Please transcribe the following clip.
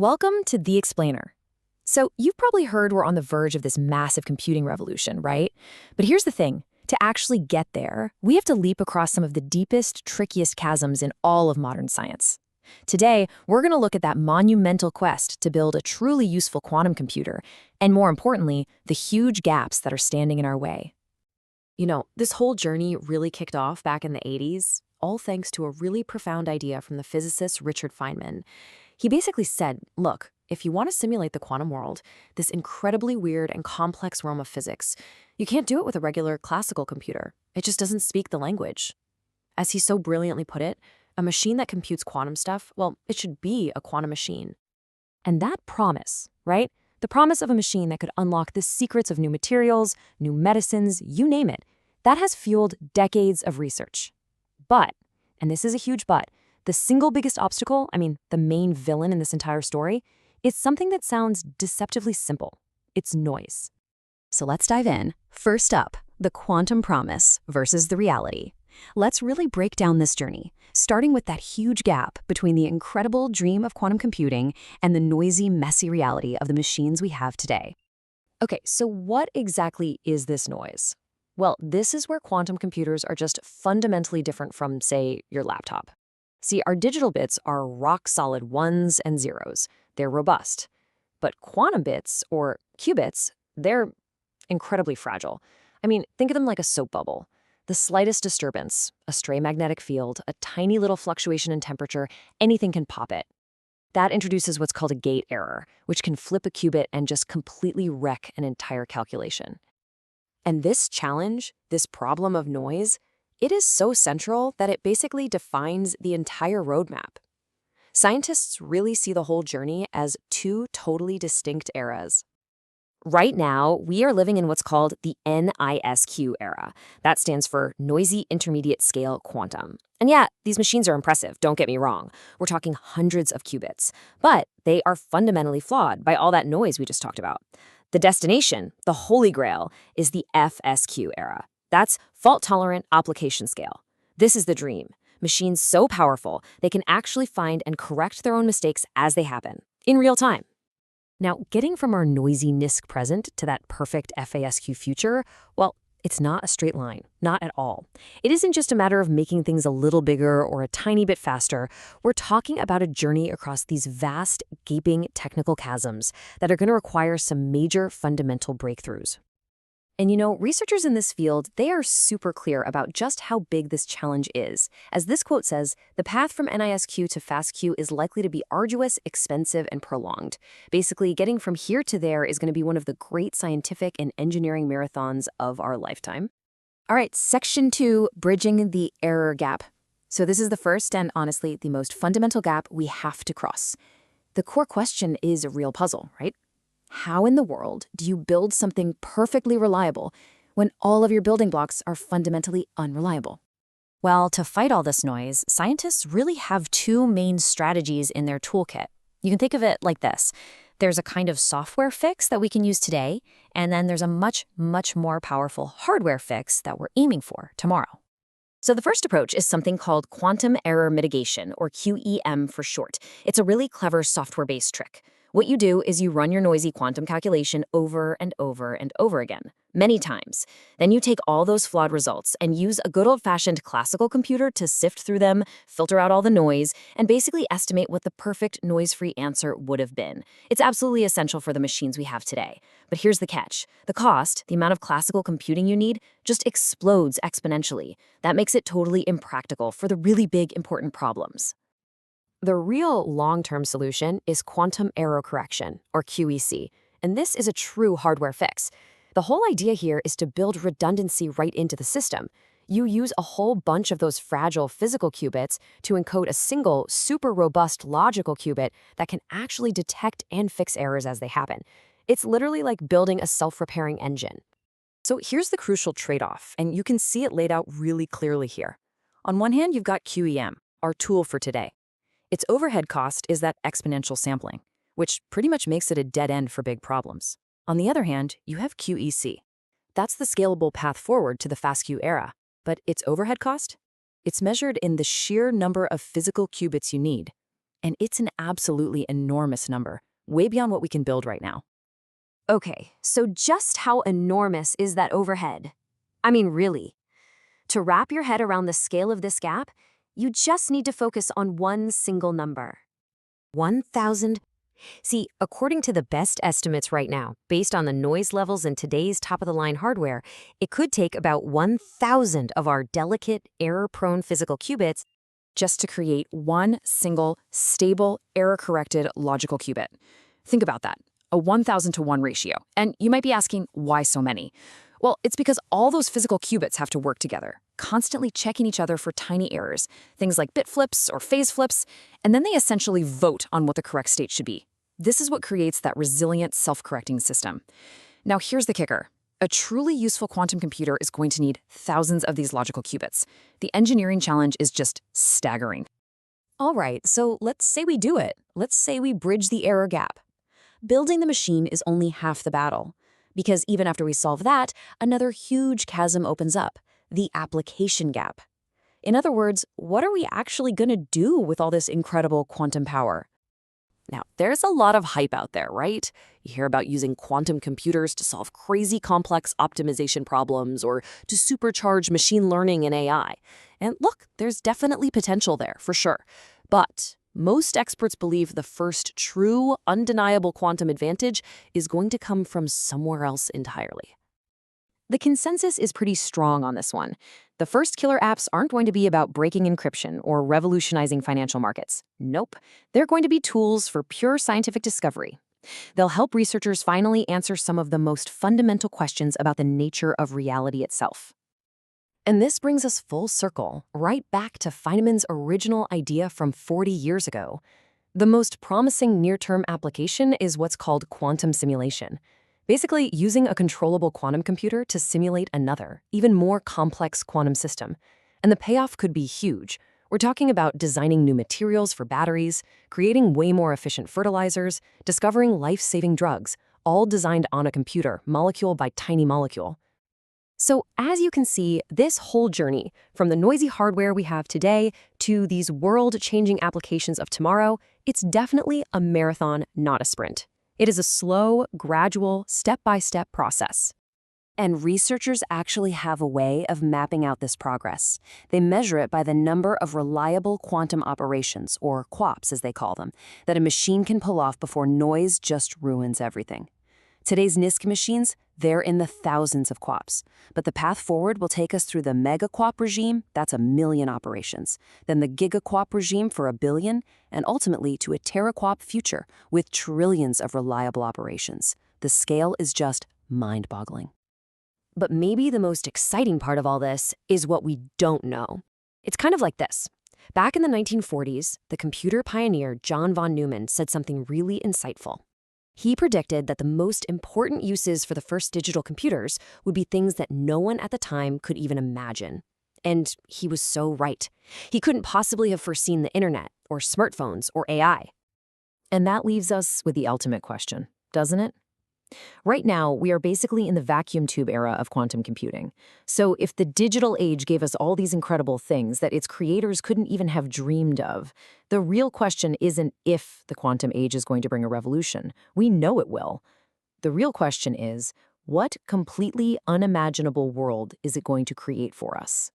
Welcome to The Explainer. So, you've probably heard we're on the verge of this massive computing revolution, right? But here's the thing. To actually get there, we have to leap across some of the deepest, trickiest chasms in all of modern science. Today, we're going to look at that monumental quest to build a truly useful quantum computer, and more importantly, the huge gaps that are standing in our way. This whole journey really kicked off back in the 80s, all thanks to a really profound idea from the physicist Richard Feynman. He basically said, look, if you want to simulate the quantum world, this incredibly weird and complex realm of physics, you can't do it with a regular classical computer. It just doesn't speak the language. As he so brilliantly put it, a machine that computes quantum stuff, well, it should be a quantum machine. And that promise, right? The promise of a machine that could unlock the secrets of new materials, new medicines, you name it, that has fueled decades of research. But, and this is a huge but, the single biggest obstacle, the main villain in this entire story, is something that sounds deceptively simple. It's noise. So let's dive in. First up, the quantum promise versus the reality. Let's really break down this journey, starting with that huge gap between the incredible dream of quantum computing and the noisy, messy reality of the machines we have today. Okay, so what exactly is this noise? Well, this is where quantum computers are just fundamentally different from, say, your laptop. See, our digital bits are rock-solid ones and zeros. They're robust. But quantum bits, or qubits, they're incredibly fragile. Think of them like a soap bubble. The slightest disturbance, a stray magnetic field, a tiny little fluctuation in temperature, anything can pop it. That introduces what's called a gate error, which can flip a qubit and just completely wreck an entire calculation. And this challenge, this problem of noise, it is so central that it basically defines the entire roadmap. Scientists really see the whole journey as two totally distinct eras. Right now, we are living in what's called the NISQ era. That stands for Noisy Intermediate Scale Quantum. And yeah, these machines are impressive, don't get me wrong. We're talking hundreds of qubits. But they are fundamentally flawed by all that noise we just talked about. The destination, the holy grail, is the FSQ era. That's fault-tolerant application scale. This is the dream. Machines so powerful, they can actually find and correct their own mistakes as they happen, in real time. Now, getting from our noisy NISQ present to that perfect FASQ future, well, it's not a straight line, not at all. It isn't just a matter of making things a little bigger or a tiny bit faster. We're talking about a journey across these vast, gaping technical chasms that are going to require some major fundamental breakthroughs. And researchers in this field, they are super clear about just how big this challenge is. As this quote says, the path from NISQ to FASQ is likely to be arduous, expensive, and prolonged. Basically, getting from here to there is going to be one of the great scientific and engineering marathons of our lifetime. All right, section 2, bridging the error gap. So this is the first and honestly the most fundamental gap we have to cross. The core question is a real puzzle, right? How in the world do you build something perfectly reliable when all of your building blocks are fundamentally unreliable? Well, to fight all this noise, scientists really have two main strategies in their toolkit. You can think of it like this. There's a kind of software fix that we can use today, and then there's a much, much more powerful hardware fix that we're aiming for tomorrow. So the first approach is something called quantum error mitigation, or QEM for short. It's a really clever software-based trick. What you do is you run your noisy quantum calculation over and over and over again, many times. Then you take all those flawed results and use a good old-fashioned classical computer to sift through them, filter out all the noise, and basically estimate what the perfect noise-free answer would have been. It's absolutely essential for the machines we have today. But here's the catch. The cost, the amount of classical computing you need, just explodes exponentially. That makes it totally impractical for the really big, important problems. The real long-term solution is quantum error correction, or QEC, and this is a true hardware fix. The whole idea here is to build redundancy right into the system. You use a whole bunch of those fragile physical qubits to encode a single, super robust logical qubit that can actually detect and fix errors as they happen. It's literally like building a self-repairing engine. So here's the crucial trade-off, and you can see it laid out really clearly here. On one hand, you've got QEM, our tool for today. Its overhead cost is that exponential sampling, which pretty much makes it a dead end for big problems. On the other hand, you have QEC. That's the scalable path forward to the FASQ era. But its overhead cost? It's measured in the sheer number of physical qubits you need. And it's an absolutely enormous number, way beyond what we can build right now. Okay, so just how enormous is that overhead? I mean, really. To wrap your head around the scale of this gap, you just need to focus on one single number. 1,000. See, according to the best estimates right now, based on the noise levels in today's top-of-the-line hardware, it could take about 1,000 of our delicate, error-prone physical qubits Just to create one single, stable, error-corrected logical qubit. Think about that, a 1,000 to 1 ratio. And you might be asking, why so many? Well, it's because all those physical qubits have to work together, constantly checking each other for tiny errors, things like bit flips or phase flips, and then they essentially vote on what the correct state should be. This is what creates that resilient, self-correcting system. Now, here's the kicker. A truly useful quantum computer is going to need thousands of these logical qubits. The engineering challenge is just staggering. All right, so let's say we do it. Let's say we bridge the error gap. Building the machine is only half the battle, because even after we solve that, another huge chasm opens up, the application gap. In other words, what are we actually going to do with all this incredible quantum power? Now, there's a lot of hype out there, right? You hear about using quantum computers to solve crazy complex optimization problems or to supercharge machine learning and AI. And look, there's definitely potential there, for sure. But most experts believe the first true, undeniable quantum advantage is going to come from somewhere else entirely. The consensus is pretty strong on this one. The first killer apps aren't going to be about breaking encryption or revolutionizing financial markets. Nope. They're going to be tools for pure scientific discovery. They'll help researchers finally answer some of the most fundamental questions about the nature of reality itself. And this brings us full circle, right back to Feynman's original idea from 40 years ago. The most promising near-term application is what's called quantum simulation. Basically, using a controllable quantum computer to simulate another, even more complex quantum system. And the payoff could be huge. We're talking about designing new materials for batteries, creating way more efficient fertilizers, discovering life-saving drugs, all designed on a computer, molecule by tiny molecule. So as you can see, this whole journey, from the noisy hardware we have today to these world-changing applications of tomorrow, it's definitely a marathon, not a sprint. It is a slow, gradual, step-by-step process. And researchers actually have a way of mapping out this progress. They measure it by the number of reliable quantum operations, or QOPs as they call them, that a machine can pull off before noise just ruins everything. Today's NISQ machines, they're in the thousands of QOPs. But the path forward will take us through the mega QOP regime, that's 1 million operations, then the giga QOP regime for 1 billion, and ultimately to a teraQOP future with trillions of reliable operations. The scale is just mind-boggling. But maybe the most exciting part of all this is what we don't know. It's kind of like this. Back in the 1940s, the computer pioneer John von Neumann said something really insightful. He predicted that the most important uses for the first digital computers would be things that no one at the time could even imagine. And he was so right. He couldn't possibly have foreseen the internet, or smartphones, or AI. And that leaves us with the ultimate question, doesn't it? Right now, we are basically in the vacuum tube era of quantum computing. So if the digital age gave us all these incredible things that its creators couldn't even have dreamed of, the real question isn't if the quantum age is going to bring a revolution. We know it will. The real question is, what completely unimaginable world is it going to create for us?